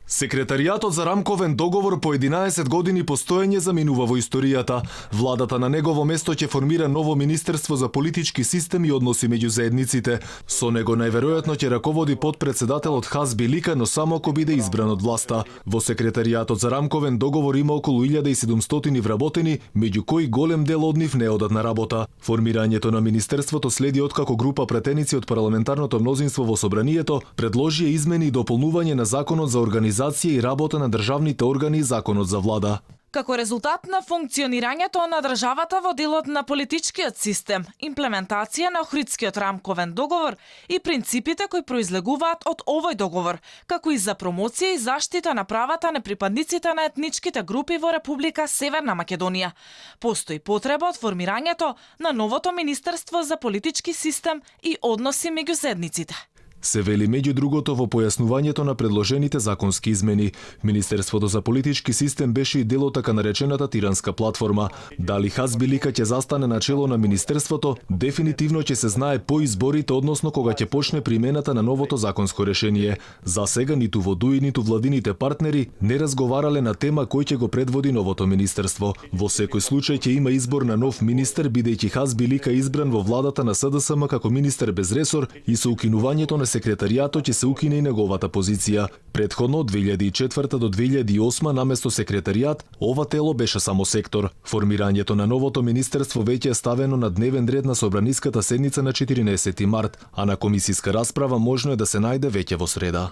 Секретаријатот за рамковен договор по 11 години постоење заминува во историјата. Владата на негово место ќе формира ново Министерство за политички систем и односи меѓу заедниците. Со него најверојатно ќе раководи подпредседателот Хазби Лика, но само ако биде избран од власта. Во Секретаријатот за рамковен договор има околу 1700 вработени, меѓу кои голем дел од нив не одат на работа. Формирањето на Министерството следи откако група претеници од парламентарното мнозинство во Собранието предложија измени и дополнување на Законот за организација и работа на државните органи и Законот за влада. Како резултат на функционирањето на државата во делот на политичкиот систем, имплементација на Охридскиот рамковен договор и принципите кои произлегуваат од овој договор, како и за промоција и заштита на правата на припадниците на етничките групи во Република Северна Македонија. Постои потреба од формирањето на новото Министерство за политички систем и односи меѓу заедниците. Се вели меѓу другото во појаснувањето на предложените законски измени. Министерството за политички систем беше и дел од така наречената Тиранска платформа. Дали Хазби Лика ќе застане на чело на Министерството, дефинитивно ќе се знае по изборите, односно кога ќе почне примената на новото законско решение. За сега ниту во ДУИ, ниту владините партнери не разговарале на тема кој ќе го предводи новото министерство. Во секој случај ќе има избор на нов министер, бидејќи Хазби Лика избран во владата на СДСМ како министер без ресор и со укинувањето на секретаријатот ќе се укине и неговата позиција. Предходно од 2004 до 2008 наместо секретаријат, ова тело беше само сектор. Формирањето на новото министерство веќе е ставено на дневен ред на собраниската седница на 14 март, а на комисиска расправа можно е да се најде веќе во среда.